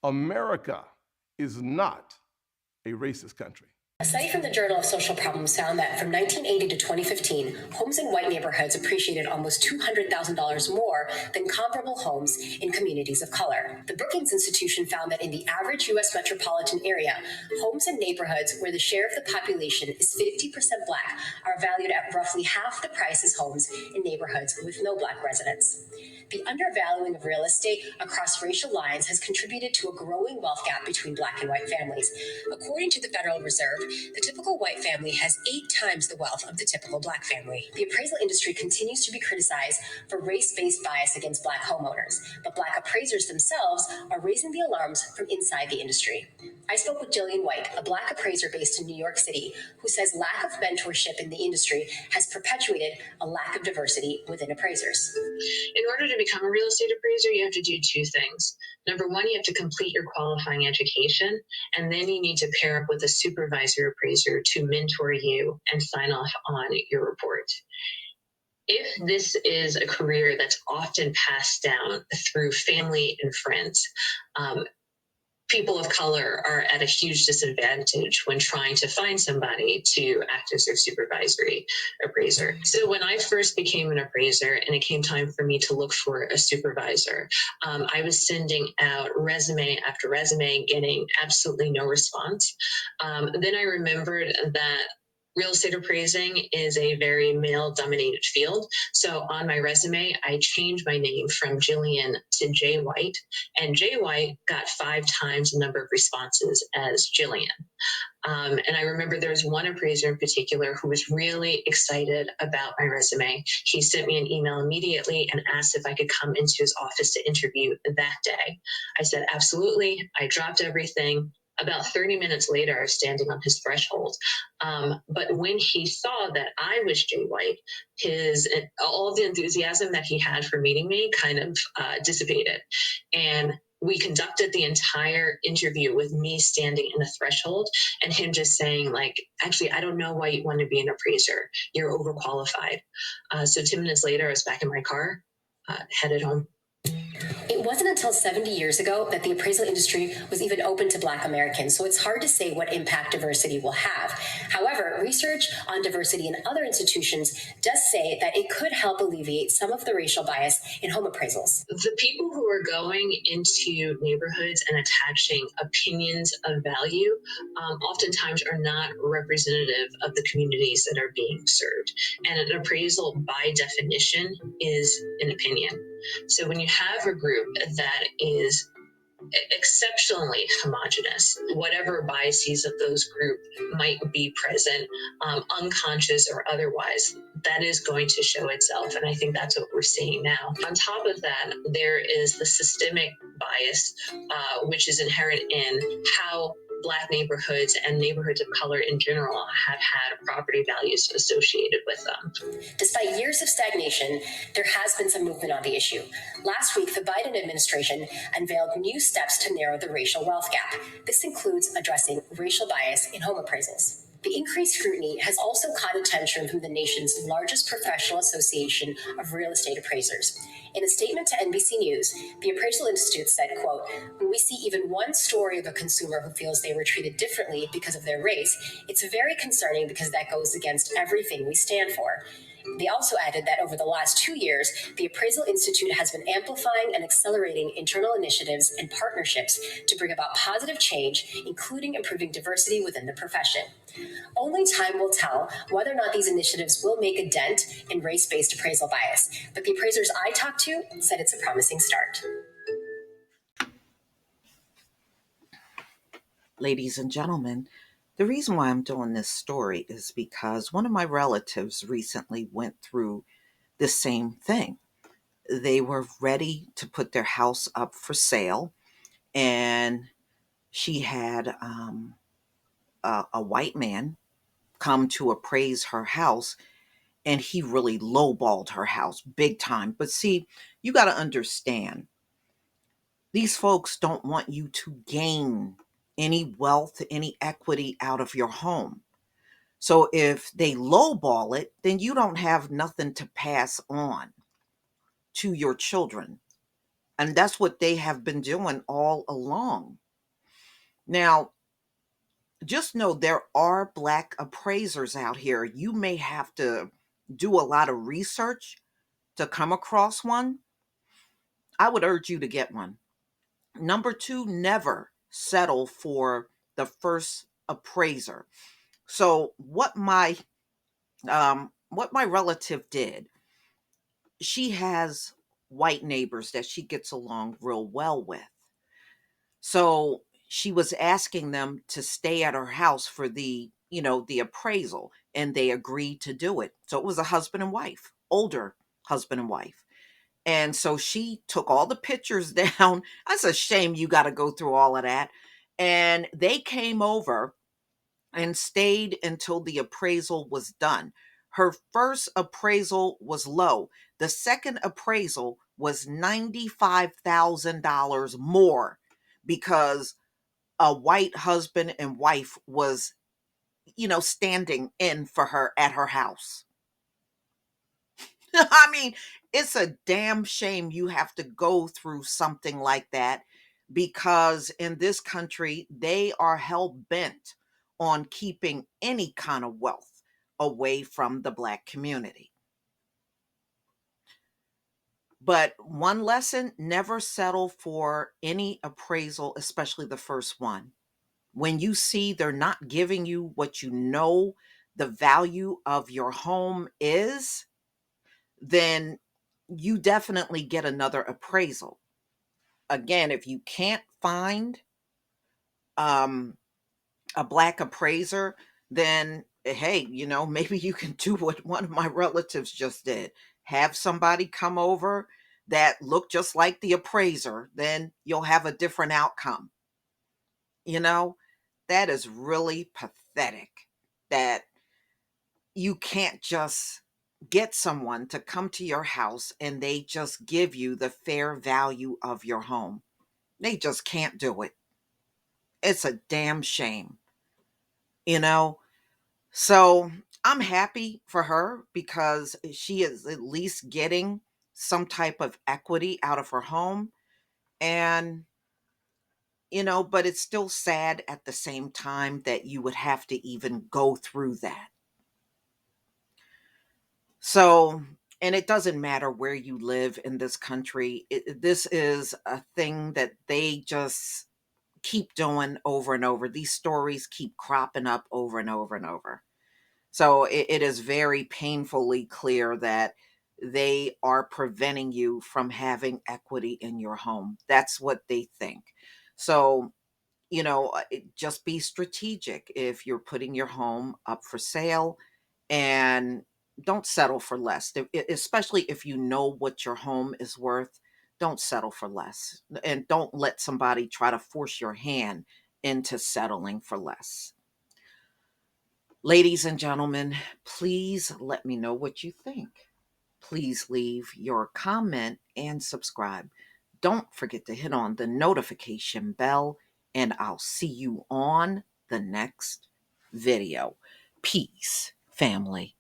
America is not a racist country. A study from the Journal of Social Problems found that from 1980 to 2015, homes in white neighborhoods appreciated almost $200,000 more than comparable homes in communities of color. The Brookings Institution found that in the average U.S. metropolitan area, homes in neighborhoods where the share of the population is 50% Black are valued at roughly half the price as homes in neighborhoods with no Black residents. The undervaluing of real estate across racial lines has contributed to a growing wealth gap between Black and white families. According to the Federal Reserve, the typical white family has 8 times the wealth of the typical Black family. The appraisal industry continues to be criticized for race-based bias against Black homeowners, but Black appraisers themselves are raising the alarms from inside the industry. I spoke with Jillian White, a Black appraiser based in New York City, who says lack of mentorship in the industry has perpetuated a lack of diversity within appraisers. In order to become a real estate appraiser, you have to do 2 things. Number one, you have to complete your qualifying education, and then you need to pair up with a supervisor appraiser to mentor you and sign off on your report. If this is a career that's often passed down through family and friends, people of color are at a huge disadvantage when trying to find somebody to act as their supervisory appraiser. So when I first became an appraiser and it came time for me to look for a supervisor, I was sending out resume after resume, getting absolutely no response. Then I remembered that real estate appraising is a very male-dominated field. So on my resume, I changed my name from Jillian to Jay White, and Jay White got 5 times the number of responses as Jillian. And I remember there was one appraiser in particular who was really excited about my resume. He sent me an email immediately and asked if I could come into his office to interview that day. I said, absolutely. I dropped everything. About 30 minutes later, I was standing on his threshold. But when he saw that I was Jay White, all of the enthusiasm that he had for meeting me kind of dissipated. And we conducted the entire interview with me standing in the threshold and him just saying, like, actually, I don't know why you want to be an appraiser. You're overqualified. So 10 minutes later, I was back in my car, headed home. It wasn't until 70 years ago that the appraisal industry was even open to Black Americans, so it's hard to say what impact diversity will have. However, research on diversity in other institutions does say that it could help alleviate some of the racial bias in home appraisals. The people who are going into neighborhoods and attaching opinions of value oftentimes are not representative of the communities that are being served. And an appraisal, by definition, is an opinion. So when you have a group that is exceptionally homogenous, whatever biases of those group might be present, unconscious or otherwise, that is going to show itself. And I think that's what we're seeing now. On top of that, there is the systemic bias, which is inherent in how Black neighborhoods and neighborhoods of color in general have had property values associated with them. Despite years of stagnation, there has been some movement on the issue. Last week, the Biden administration unveiled new steps to narrow the racial wealth gap. This includes addressing racial bias in home appraisals. The increased scrutiny has also caught attention from the nation's largest professional association of real estate appraisers. In a statement to NBC News, the Appraisal Institute said, quote, "When we see even one story of a consumer who feels they were treated differently because of their race, it's very concerning because that goes against everything we stand for." They also added that over the last 2 years, the Appraisal Institute has been amplifying and accelerating internal initiatives and partnerships to bring about positive change, including improving diversity within the profession. Only time will tell whether or not these initiatives will make a dent in race-based appraisal bias, but the appraisers I talked to said it's a promising start. Ladies and gentlemen, the reason why I'm doing this story is because one of my relatives recently went through the same thing. They were ready to put their house up for sale, and she had a white man come to appraise her house, and he really lowballed her house big time. But see, you got to understand, these folks don't want you to gain any wealth, any equity out of your home. So if they lowball it, then you don't have nothing to pass on to your children And that's what they have been doing all along. Now, just know there are Black appraisers out here. You may have to do a lot of research to come across one. I would urge you to get one. Number two, never settle for the first appraiser. So what my relative did, she has white neighbors that she gets along real well with. So she was asking them to stay at her house for the appraisal, and they agreed to do it. So it was a husband and wife, older husband and wife. And so she took all the pictures down. That's a shame you got to go through all of that. And they came over and stayed until the appraisal was done. Her first appraisal was low. The second appraisal was $95,000 more because a white husband and wife was, standing in for her at her house. I mean, it's a damn shame you have to go through something like that because in this country, they are hell bent on keeping any kind of wealth away from the Black community. But one lesson, never settle for any appraisal, especially the first one. When you see they're not giving you what you know the value of your home is, then you definitely get another appraisal. Again, if you can't find um, a Black appraiser, then hey, maybe you can do what one of my relatives just did. Have somebody come over that look just like the appraiser, then you'll have a different outcome. You know, that is really pathetic that you can't just get someone to come to your house and they just give you the fair value of your home. They just can't do it. It's a damn shame, you know? So I'm happy for her because she is at least getting some type of equity out of her home. And, but it's still sad at the same time that you would have to even go through that. So, and it doesn't matter where you live in this country. This is a thing that they just keep doing over and over. These stories keep cropping up over and over and over. So it is very painfully clear that they are preventing you from having equity in your home. That's what they think. So, just be strategic if you're putting your home up for sale, and don't settle for less, especially if you know what your home is worth. Don't settle for less, and don't let somebody try to force your hand into settling for less. Ladies and gentlemen, please let me know what you think. Please leave your comment and subscribe. Don't forget to hit on the notification bell, and I'll see you on the next video. Peace, family.